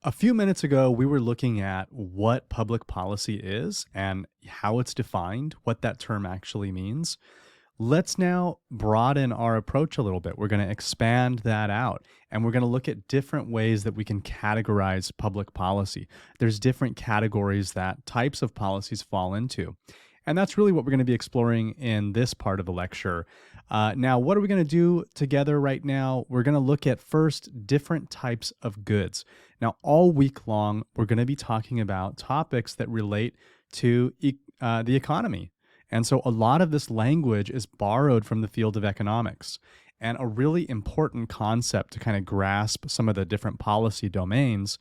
A few minutes ago, we were looking at what public policy is and how it's defined, what that term actually means. Let's now broaden our approach a little bit. We're going to expand that out and we're going to look at different ways that we can categorize public policy. There's different categories that types of policies fall into. And that's really what we're going to be exploring in this part of the lecture. Now, what are we going to do together right now? We're going to look at first different types of goods. Now, all week long, we're going to be talking about topics that relate to the economy. And so a lot of this language is borrowed from the field of economics. And a really important concept to kind of grasp some of the different policy domains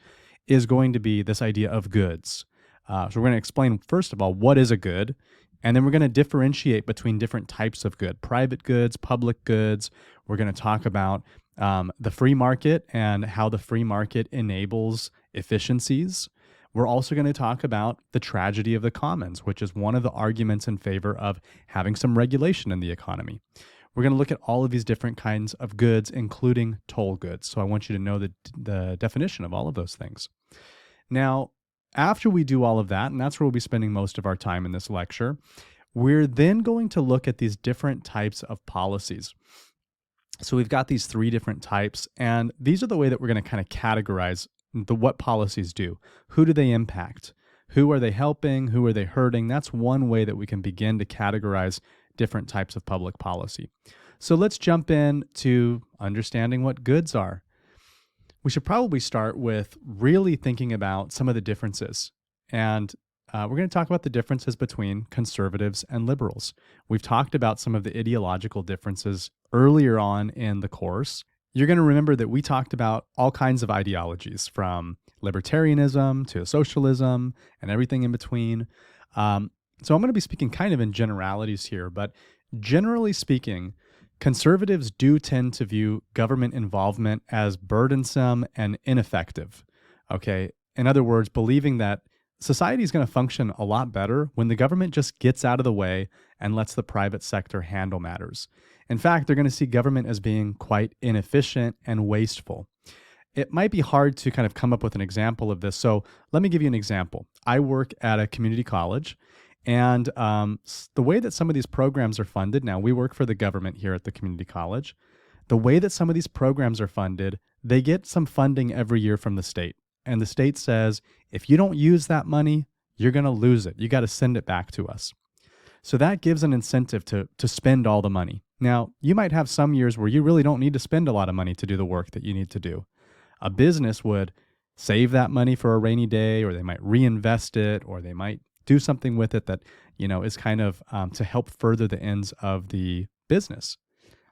is going to be this idea of goods. So we're going to explain, first of all, what is a good, and then we're going to differentiate between different types of good, private goods, public goods. We're going to talk about the free market and how the free market enables efficiencies. We're also going to talk about the tragedy of the commons, which is one of the arguments in favor of having some regulation in the economy. We're going to look at all of these different kinds of goods, including toll goods. So I want you to know the definition of all of those things. Now, after we do all of that, and that's where we'll be spending most of our time in this lecture, we're then going to look at these different types of policies. So we've got these three different types, and these are the way that we're going to kind of categorize what policies do. Who do they impact? Who are they helping? Who are they hurting? That's one way that we can begin to categorize different types of public policy. So let's jump in to understanding what goods are. We should probably start with really thinking about some of the differences. And we're going to talk about the differences between conservatives and liberals. We've talked about some of the ideological differences earlier on in the course. You're going to remember that we talked about all kinds of ideologies, from libertarianism to socialism and everything in between. So I'm going to be speaking kind of in generalities here, but generally speaking, conservatives do tend to view government involvement as burdensome and ineffective. Okay, in other words, believing that society is going to function a lot better when the government just gets out of the way and lets the private sector handle matters. In fact, they're going to see government as being quite inefficient and wasteful. It might be hard to kind of come up with an example of this. So let me give you an example. I work at a community college, and the way that some of these programs are funded, now we work for the government here at the community college. The way that some of these programs are funded, they get some funding every year from the state. And the state says, if you don't use that money, you're going to lose it. You got to send it back to us. So that gives an incentive to spend all the money. Now, you might have some years where you really don't need to spend a lot of money to do the work that you need to do. A business would save that money for a rainy day, or they might reinvest it, or they might do something with it that, is kind of to help further the ends of the business.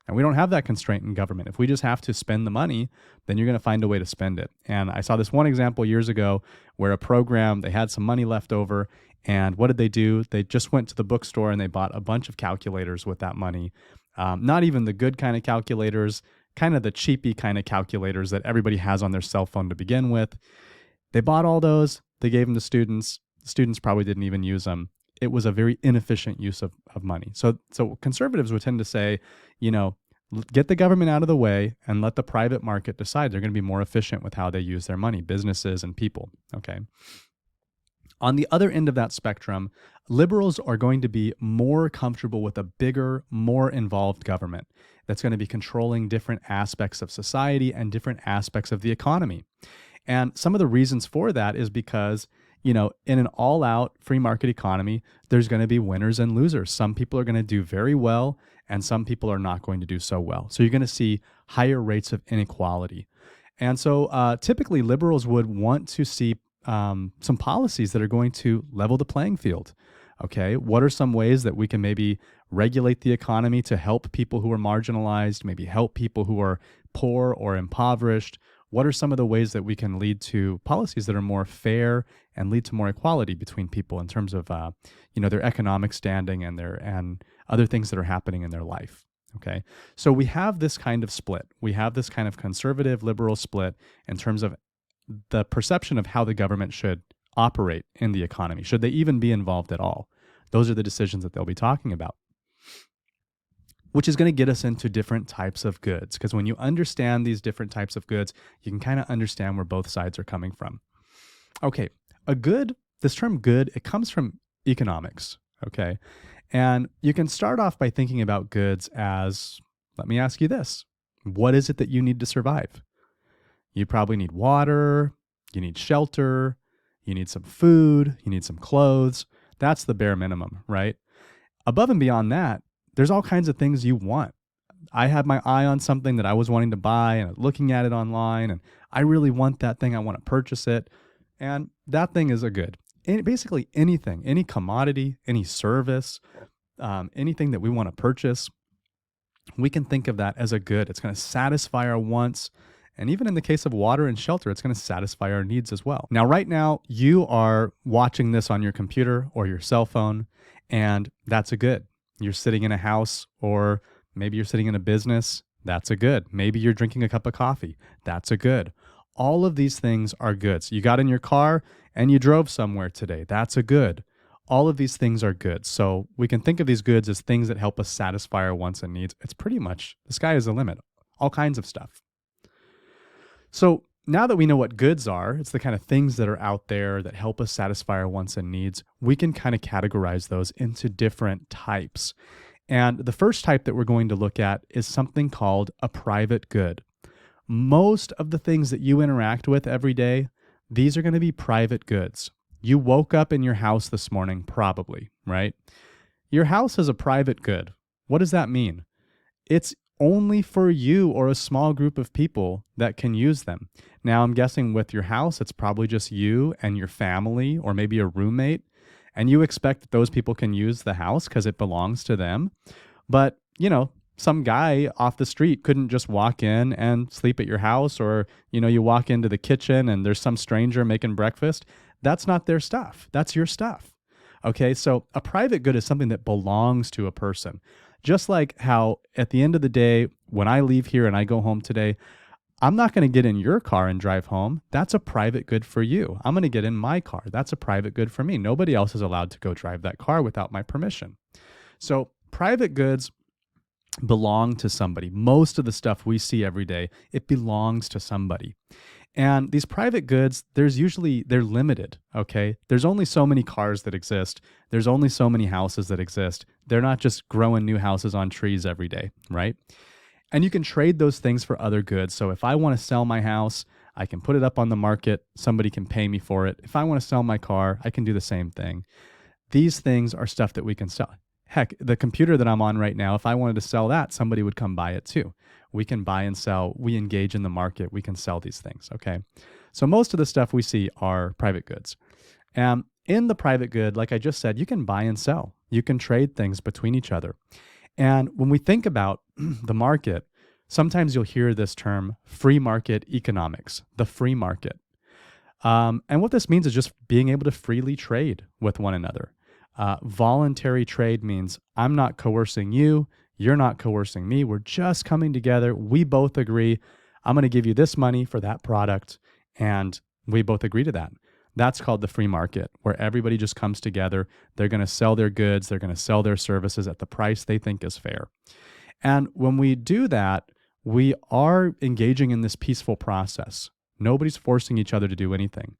And we don't have that constraint in government. If we just have to spend the money, then you're going to find a way to spend it. And I saw this one example years ago where a program, they had some money left over, and what did they do? They just went to the bookstore and they bought a bunch of calculators with that money. Not even the good kind of calculators, kind of the cheapy kind of calculators that everybody has on their cell phone to begin with. They bought all those. They gave them to students. The students probably didn't even use them. It was a very inefficient use of money. So conservatives would tend to say, get the government out of the way and let the private market decide. They're going to be more efficient with how they use their money, businesses and people. Okay. On the other end of that spectrum, liberals are going to be more comfortable with a bigger, more involved government that's going to be controlling different aspects of society and different aspects of the economy. And some of the reasons for that is because, in an all-out free market economy, there's going to be winners and losers. Some people are going to do very well, and some people are not going to do so well. So you're going to see higher rates of inequality. And so typically liberals would want to see some policies that are going to level the playing field. Okay, what are some ways that we can maybe regulate the economy to help people who are marginalized, maybe help people who are poor or impoverished? What are some of the ways that we can lead to policies that are more fair and lead to more equality between people in terms of their economic standing and other things that are happening in their life? Okay, so we have this kind of split. We have this kind of conservative liberal split in terms of the perception of how the government should operate in the economy. Should they even be involved at all? Those are the decisions that they'll be talking about. which is going to get us into different types of goods. Because when you understand these different types of goods, you can kind of understand where both sides are coming from. Okay, a good, this term good, it comes from economics, okay? And you can start off by thinking about goods as, let me ask you this. What is it that you need to survive? You probably need water, you need shelter, you need some food, you need some clothes. That's the bare minimum, right? Above and beyond that, there's all kinds of things you want. I had my eye on something that I was wanting to buy and looking at it online, and I really want that thing. I want to purchase it. And that thing is a good. Basically anything, any commodity, any service, anything that we want to purchase, we can think of that as a good. It's going to satisfy our wants. And even in the case of water and shelter, it's going to satisfy our needs as well. Now, right now, you are watching this on your computer or your cell phone, and that's a good. You're sitting in a house, or maybe you're sitting in a business. That's a good. Maybe you're drinking a cup of coffee. That's a good. All of these things are goods. You got in your car and you drove somewhere today. That's a good. All of these things are good. So we can think of these goods as things that help us satisfy our wants and needs. It's pretty much, the sky is the limit. All kinds of stuff. So now that we know what goods are, it's the kind of things that are out there that help us satisfy our wants and needs, we can kind of categorize those into different types. And the first type that we're going to look at is something called a private good. Most of the things that you interact with every day, these are going to be private goods. You woke up in your house this morning, probably, right? Your house is a private good. What does that mean? It's only for you or a small group of people that can use them. Now, I'm guessing with your house, it's probably just you and your family or maybe a roommate, and you expect that those people can use the house because it belongs to them. But, some guy off the street couldn't just walk in and sleep at your house, or, you walk into the kitchen and there's some stranger making breakfast. That's not their stuff. That's your stuff. Okay, so a private good is something that belongs to a person. Just like how at the end of the day, when I leave here and I go home today, I'm not going to get in your car and drive home. That's a private good for you. I'm going to get in my car. That's a private good for me. Nobody else is allowed to go drive that car without my permission. So private goods belong to somebody. Most of the stuff we see every day, it belongs to somebody. And these private goods, they're limited, okay? There's only so many cars that exist. There's only so many houses that exist. They're not just growing new houses on trees every day, right? And you can trade those things for other goods. So if I want to sell my house, I can put it up on the market. Somebody can pay me for it. If I want to sell my car, I can do the same thing. These things are stuff that we can sell. Heck, the computer that I'm on right now, if I wanted to sell that, somebody would come buy it too. We can buy and sell. We engage in the market. We can sell these things, okay? So most of the stuff we see are private goods. And in the private good, like I just said, you can buy and sell. You can trade things between each other. And when we think about the market, sometimes you'll hear this term, free market economics, the free market. And what this means is just being able to freely trade with one another. Voluntary trade means I'm not coercing you, you're not coercing me. We're just coming together. We both agree, I'm going to give you this money for that product, and we both agree to that. That's called the free market, where everybody just comes together. They're going to sell their goods. They're going to sell their services at the price they think is fair. And when we do that, we are engaging in this peaceful process. Nobody's forcing each other to do anything.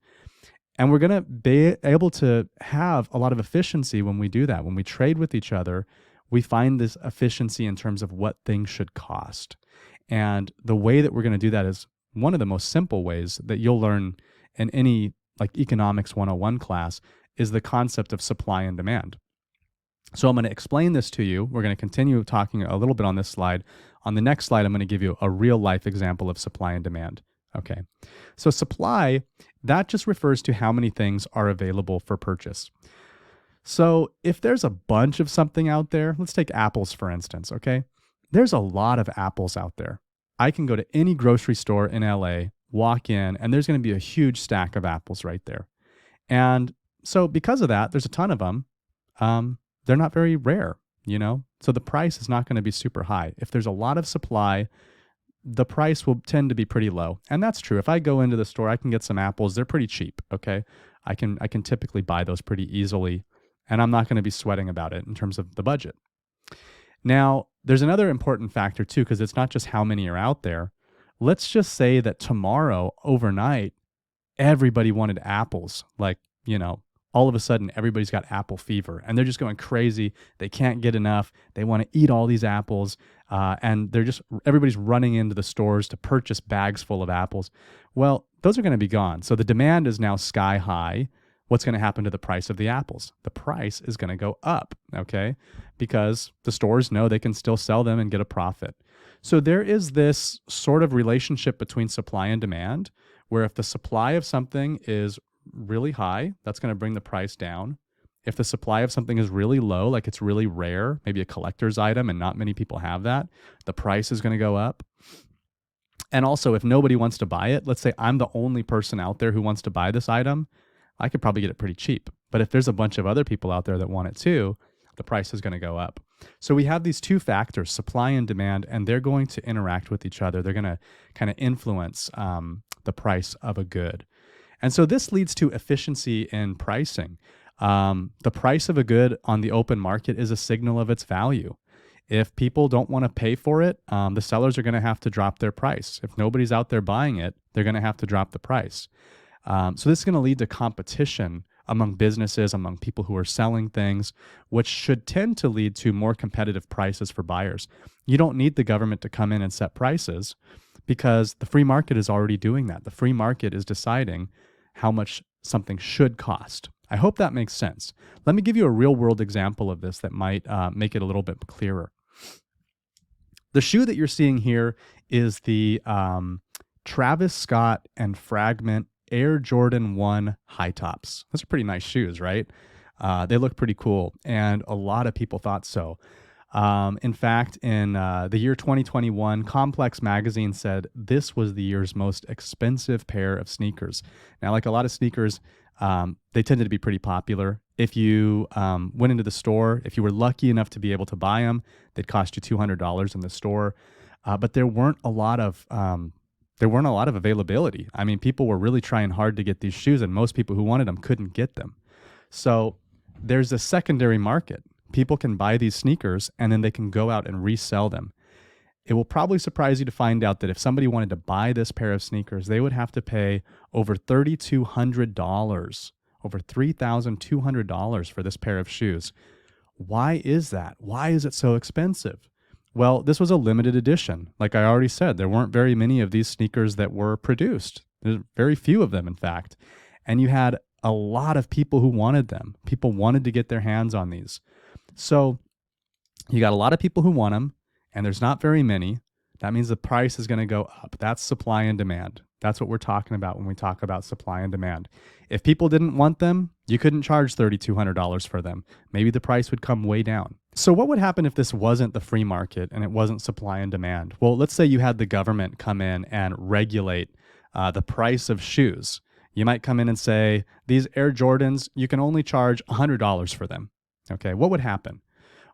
And we're going to be able to have a lot of efficiency when we do that. When we trade with each other, we find this efficiency in terms of what things should cost. And the way that we're going to do that is one of the most simple ways that you'll learn in any Economics 101 class is the concept of supply and demand. So I'm going to explain this to you. We're going to continue talking a little bit on this slide. On the next slide, I'm going to give you a real life example of supply and demand. Okay. So supply, that just refers to how many things are available for purchase. So if there's a bunch of something out there, let's take apples for instance, okay? There's a lot of apples out there. I can go to any grocery store in LA, walk in, and there's going to be a huge stack of apples right there. And so because of that, there's a ton of them. They're not very rare, So the price is not going to be super high. If there's a lot of supply, the price will tend to be pretty low. And that's true. If I go into the store, I can get some apples. They're pretty cheap, okay? I can typically buy those pretty easily, and I'm not going to be sweating about it in terms of the budget. Now, There's another important factor too, because it's not just how many are out there. Let's just say that tomorrow, overnight, everybody wanted apples. Like, all of a sudden everybody's got apple fever and they're just going crazy. They can't get enough. They want to eat all these apples. And everybody's running into the stores to purchase bags full of apples. Well, those are going to be gone. So the demand is now sky high. What's going to happen to the price of the apples? The price is going to go up, okay? Because the stores know they can still sell them and get a profit. So there is this sort of relationship between supply and demand, where if the supply of something is really high, that's going to bring the price down. If the supply of something is really low, like it's really rare, maybe a collector's item and not many people have that, the price is going to go up. And also, if nobody wants to buy it, let's say I'm the only person out there who wants to buy this item, I could probably get it pretty cheap. But if there's a bunch of other people out there that want it too, the price is going to go up. So we have these two factors, supply and demand, and they're going to interact with each other. They're going to kind of influence the price of a good. And so this leads to efficiency in pricing. The price of a good on the open market is a signal of its value. If people don't want to pay for it, the sellers are going to have to drop their price. If nobody's out there buying it, they're going to have to drop the price. So this is going to lead to competition among businesses, among people who are selling things, which should tend to lead to more competitive prices for buyers. You don't need the government to come in and set prices because the free market is already doing that. The free market is deciding how much something should cost. I hope that makes sense. Let me give you a real world example of this that might make it a little bit clearer. The shoe that you're seeing here is the Travis Scott and Fragment Air Jordan 1 high tops. Those are pretty nice shoes, right? They look pretty cool, and a lot of people thought so. In fact, in the year 2021, Complex Magazine said this was the year's most expensive pair of sneakers. Now, like a lot of sneakers, they tended to be pretty popular. If you went into the store, if you were lucky enough to be able to buy them, they'd cost you $200 in the store. But there weren't a lot of availability. I mean, people were really trying hard to get these shoes, and most people who wanted them couldn't get them. So there's a secondary market. People can buy these sneakers and then they can go out and resell them. It will probably surprise you to find out that if somebody wanted to buy this pair of sneakers, they would have to pay over $3,200, over $3,200 for this pair of shoes. Why is that? Why is it so expensive? Well, this was a limited edition. Like I already said, there weren't very many of these sneakers that were produced. There's very few of them, in fact. And you had a lot of people who wanted them. People wanted to get their hands on these. So you got a lot of people who want them, and there's not very many. That means the price is going to go up. That's supply and demand. That's what we're talking about when we talk about supply and demand. If people didn't want them, you couldn't charge $3,200 for them. Maybe the price would come way down. So what would happen if this wasn't the free market and it wasn't supply and demand? Well, let's say you had the government come in and regulate the price of shoes. You might come in and say, these Air Jordans, you can only charge $100 for them. Okay, what would happen?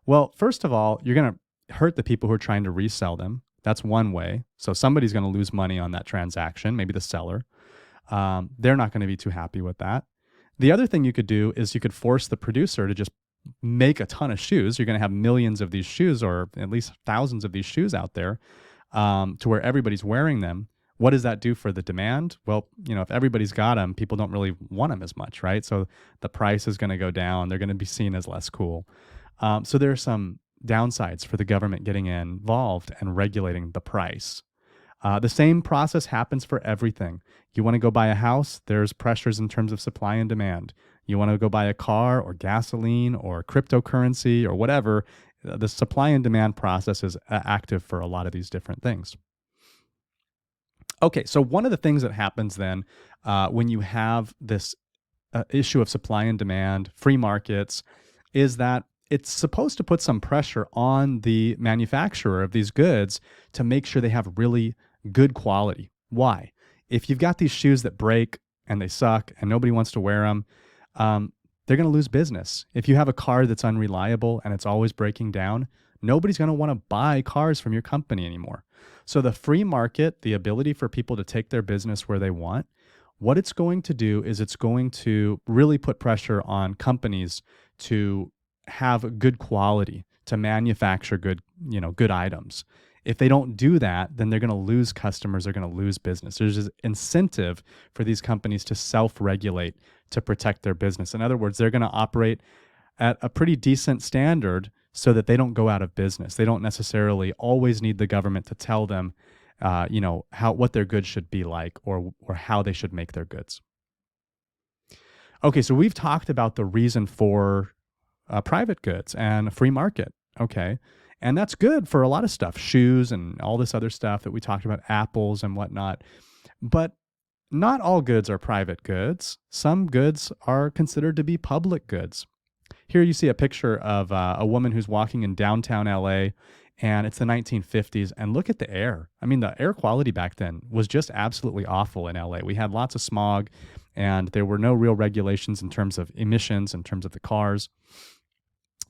Well, first of all, you're going to hurt the people who are trying to resell them. That's one way. So somebody's going to lose money on that transaction, maybe the seller. They're not going to be too happy with that. The other thing you could do is you could force the producer to just make a ton of shoes. You're going to have millions of these shoes, or at least thousands of these shoes out there, to where everybody's wearing them. What does that do for the demand? Well, if everybody's got them, people don't really want them as much, right? So the price is going to go down. They're going to be seen as less cool. So there are some downsides for the government getting involved and regulating the price. The same process happens for everything. You want to go buy a house, there's pressures in terms of supply and demand. You want to go buy a car or gasoline or cryptocurrency or whatever, the supply and demand process is active for a lot of these different things. Okay, so one of the things that happens then when you have this issue of supply and demand, free markets, is that it's supposed to put some pressure on the manufacturer of these goods to make sure they have really good quality. Why? If you've got these shoes that break and they suck and nobody wants to wear them, they're going to lose business. If you have a car that's unreliable and it's always breaking down, nobody's going to want to buy cars from your company anymore. So the free market, the ability for people to take their business where they want, what it's going to do is it's going to really put pressure on companies to have good quality, to manufacture good items. If they don't do that, then they're going to lose customers, they're going to lose business. There's this incentive for these companies to self-regulate to protect their business. In other words, they're going to operate at a pretty decent standard so that they don't go out of business. They don't necessarily always need the government to tell them, what their goods should be like, or how they should make their goods. Okay, so we've talked about the reason for private goods and a free market. Okay, and that's good for a lot of stuff, shoes and all this other stuff that we talked about, apples and whatnot. But not all goods are private goods. Some goods are considered to be public goods. Here you see a picture of a woman who's walking in downtown LA, and it's the 1950s. And look at the air. I mean, the air quality back then was just absolutely awful in LA. We had lots of smog, and there were no real regulations in terms of emissions, in terms of the cars.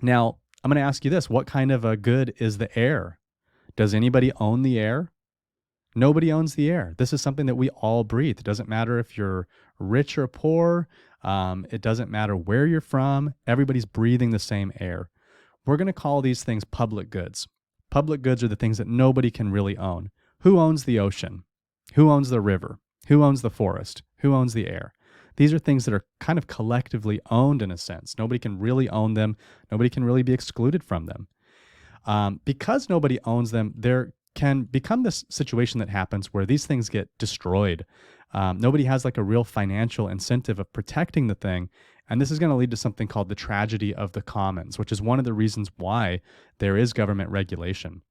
Now, I'm going to ask you this. What kind of a good is the air? Does anybody own the air? Nobody owns the air. This is something that we all breathe. It doesn't matter if you're rich or poor. It doesn't matter where you're from. Everybody's breathing the same air. We're going to call these things public goods. Public goods are the things that nobody can really own. Who owns the ocean? Who owns the river? Who owns the forest? Who owns the air? These are things that are kind of collectively owned in a sense. Nobody can really own them. Nobody can really be excluded from them. Because nobody owns them, there can become this situation that happens where these things get destroyed. Nobody has like a real financial incentive of protecting the thing. And this is going to lead to something called the tragedy of the commons, which is one of the reasons why there is government regulation.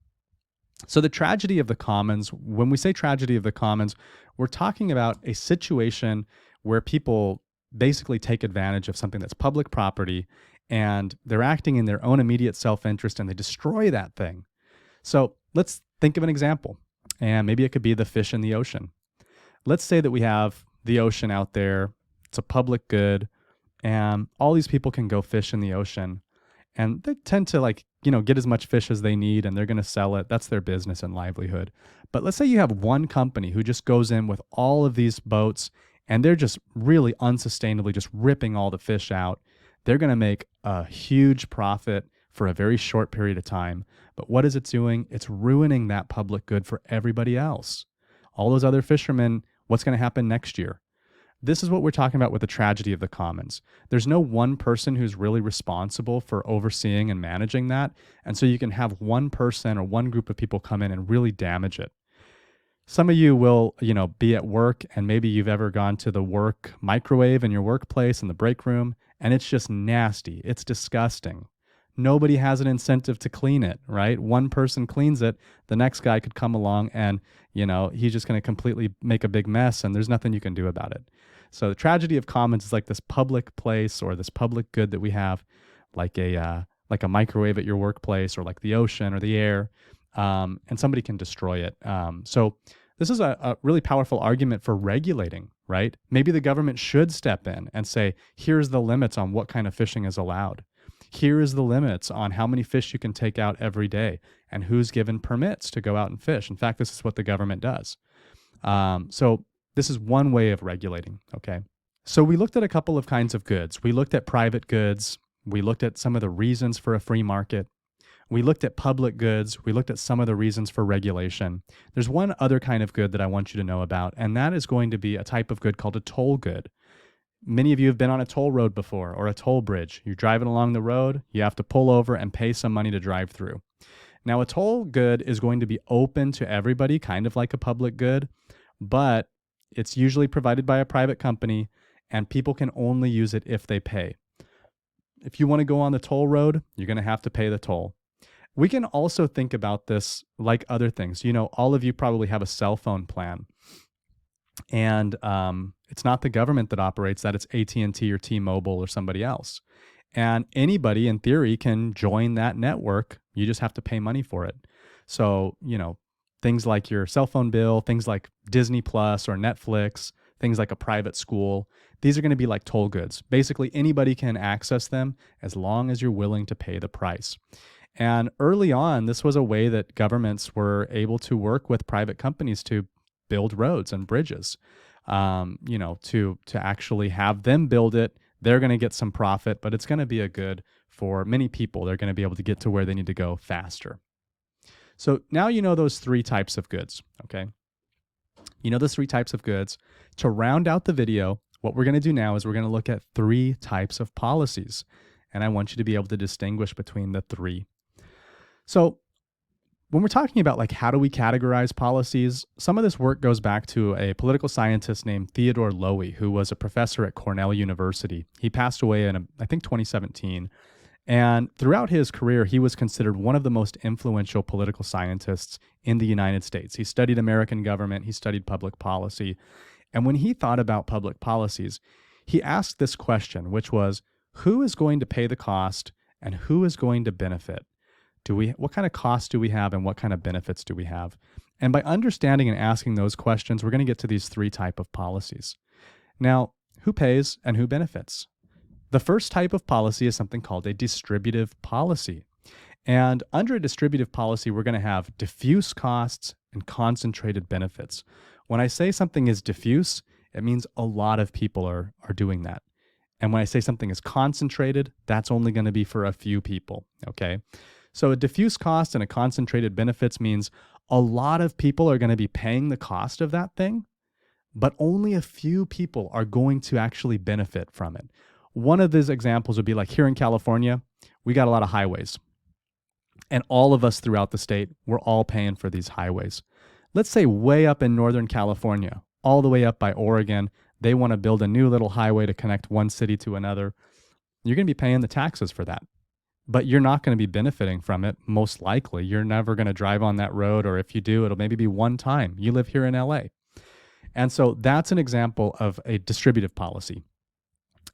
So the tragedy of the commons, when we say tragedy of the commons, we're talking about a situation where people basically take advantage of something that's public property, and they're acting in their own immediate self-interest, and they destroy that thing. So let's think of an example, and maybe it could be the fish in the ocean. Let's say that we have the ocean out there. It's a public good, and all these people can go fish in the ocean, and they tend to get as much fish as they need, and they're going to sell it. That's their business and livelihood. But let's say you have one company who just goes in with all of these boats, and they're just really unsustainably just ripping all the fish out. They're going to make a huge profit for a very short period of time. But what is it doing? It's ruining that public good for everybody else. All those other fishermen, what's going to happen next year? This is what we're talking about with the tragedy of the commons. There's no one person who's really responsible for overseeing and managing that. And so you can have one person or one group of people come in and really damage it. Some of you will, be at work, and maybe you've ever gone to the work microwave in your workplace in the break room, and it's just nasty. It's disgusting. Nobody has an incentive to clean it, right? One person cleans it, the next guy could come along and, he's just going to completely make a big mess, and there's nothing you can do about it. So the tragedy of commons is like this public place or this public good that we have, like a microwave at your workplace, or like the ocean or the air. And somebody can destroy it. So this is a really powerful argument for regulating, right? Maybe the government should step in and say, here's the limits on what kind of fishing is allowed. Here is the limits on how many fish you can take out every day and who's given permits to go out and fish. In fact, this is what the government does. So this is one way of regulating, okay? So we looked at a couple of kinds of goods. We looked at private goods. We looked at some of the reasons for a free market. We looked at public goods. We looked at some of the reasons for regulation. There's one other kind of good that I want you to know about, and that is going to be a type of good called a toll good. Many of you have been on a toll road before, or a toll bridge. You're driving along the road, you have to pull over and pay some money to drive through. Now, a toll good is going to be open to everybody, kind of like a public good, but it's usually provided by a private company, and people can only use it if they pay. If you want to go on the toll road, you're going to have to pay the toll. We can also think about this like other things. All of you probably have a cell phone plan, and it's not the government that operates that. It's AT&T or T-Mobile or somebody else. And anybody in theory can join that network. You just have to pay money for it. So, things like your cell phone bill, things like Disney Plus or Netflix, things like a private school, these are going to be like toll goods. Basically, anybody can access them as long as you're willing to pay the price. And early on, this was a way that governments were able to work with private companies to build roads and bridges, to actually have them build it. They're going to get some profit, but it's going to be a good for many people. They're going to be able to get to where they need to go faster. So now you know those three types of goods, okay? You know those three types of goods. To round out the video, what we're going to do now is we're going to look at three types of policies. And I want you to be able to distinguish between the three. So when we're talking about like how do we categorize policies, some of this work goes back to a political scientist named Theodore Lowy, who was a professor at Cornell University. He passed away in, I think, 2017. And throughout his career, he was considered one of the most influential political scientists in the United States. He studied American government, he studied public policy. And when he thought about public policies, he asked this question, which was, who is going to pay the cost and who is going to benefit? What kind of costs do we have and what kind of benefits do we have? And by understanding and asking those questions, we're going to get to these three types of policies. Now, who pays and who benefits? The first type of policy is something called a distributive policy. And under a distributive policy, we're going to have diffuse costs and concentrated benefits. When I say something is diffuse, it means a lot of people are doing that. And when I say something is concentrated, that's only going to be for a few people, okay? So a diffuse cost and a concentrated benefits means a lot of people are going to be paying the cost of that thing, but only a few people are going to actually benefit from it. One of these examples would be like here in California, we got a lot of highways. And all of us throughout the state, we're all paying for these highways. Let's say way up in Northern California, all the way up by Oregon, they want to build a new little highway to connect one city to another. You're going to be paying the taxes for that. But you're not going to be benefiting from it, most likely. You're never going to drive on that road, or if you do, it'll maybe be one time. You live here in LA. And so that's an example of a distributive policy.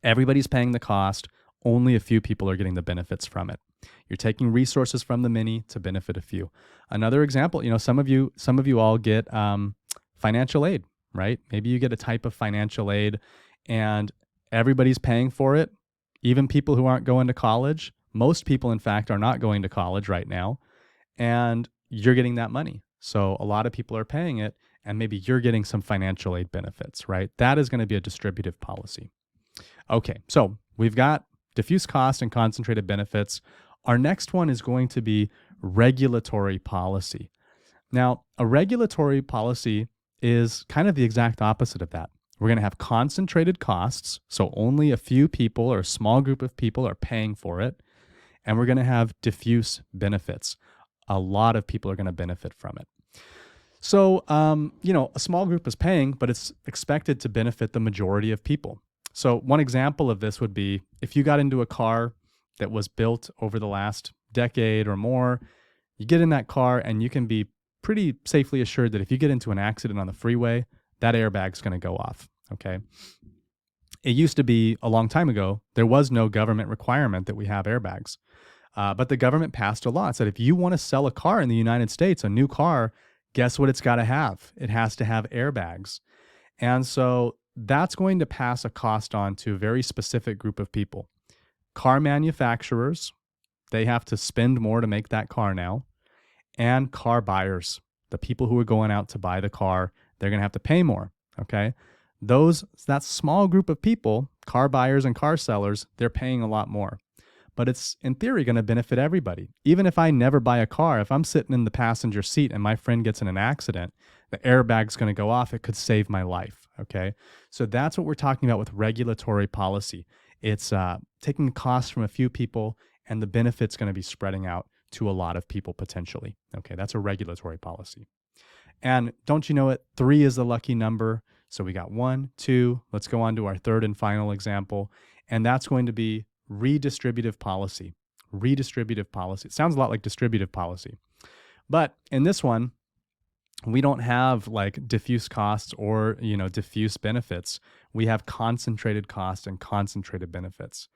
Everybody's paying the cost. Only a few people are getting the benefits from it. You're taking resources from the many to benefit a few. Another example, some of you all get financial aid, right? Maybe you get a type of financial aid and everybody's paying for it, even people who aren't going to college. Most people, in fact, are not going to college right now, and you're getting that money. So a lot of people are paying it, and maybe you're getting some financial aid benefits, right? That is going to be a distributive policy. Okay, so we've got diffuse cost and concentrated benefits. Our next one is going to be regulatory policy. Now, a regulatory policy is kind of the exact opposite of that. We're going to have concentrated costs, so only a few people or a small group of people are paying for it. And we're going to have diffuse benefits. A lot of people are going to benefit from it. So, a small group is paying, but it's expected to benefit the majority of people. So one example of this would be if you got into a car that was built over the last decade or more, you get in that car and you can be pretty safely assured that if you get into an accident on the freeway, that airbag's going to go off, okay? It used to be a long time ago, there was no government requirement that we have airbags. But the government passed a law and said, if you want to sell a car in the United States, a new car, guess what it's got to have? It has to have airbags. And so that's going to pass a cost on to a very specific group of people. Car manufacturers, they have to spend more to make that car now. And car buyers, the people who are going out to buy the car, they're going to have to pay more, okay? That small group of people, car buyers and car sellers, they're paying a lot more. But it's, in theory, going to benefit everybody. Even if I never buy a car, if I'm sitting in the passenger seat and my friend gets in an accident, the airbag's going to go off. It could save my life, okay? So that's what we're talking about with regulatory policy. It's taking the cost from a few people and the benefit's going to be spreading out to a lot of people potentially. Okay, that's a regulatory policy. And don't you know it? 3 is the lucky number. So we got 1, 2. Let's go on to our third and final example. And that's going to be redistributive policy. Redistributive policy. It sounds a lot like distributive policy. But in this one, we don't have like diffuse costs or, diffuse benefits. We have concentrated costs and concentrated benefits.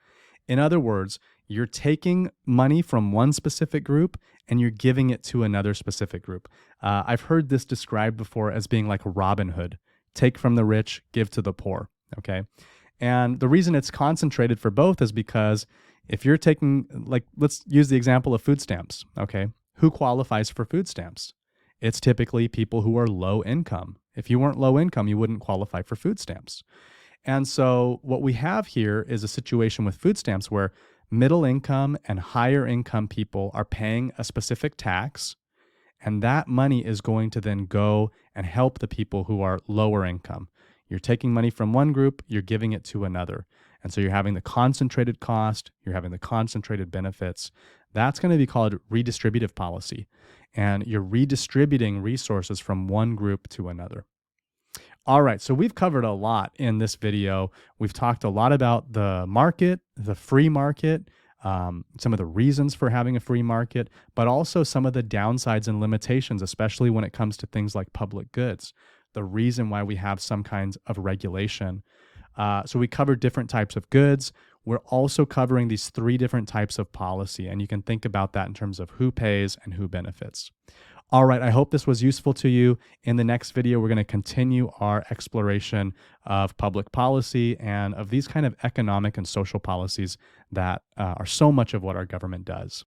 In other words, you're taking money from one specific group and you're giving it to another specific group. I've heard this described before as being like Robin Hood. Take from the rich, give to the poor, okay? And the reason it's concentrated for both is because if you're taking, let's use the example of food stamps, okay? Who qualifies for food stamps? It's typically people who are low income. If you weren't low income, you wouldn't qualify for food stamps. And so what we have here is a situation with food stamps where middle income and higher income people are paying a specific tax, and that money is going to then go and help the people who are lower income. You're taking money from one group, you're giving it to another. And so you're having the concentrated cost, you're having the concentrated benefits. That's going to be called redistributive policy. And you're redistributing resources from one group to another. All right, so we've covered a lot in this video. We've talked a lot about the market, the free market, some of the reasons for having a free market, but also some of the downsides and limitations, especially when it comes to things like public goods, the reason why we have some kinds of regulation. So we covered different types of goods. We're also covering these 3 different types of policy, and you can think about that in terms of who pays and who benefits. All right, I hope this was useful to you. In the next video, we're going to continue our exploration of public policy and of these kind of economic and social policies that are so much of what our government does.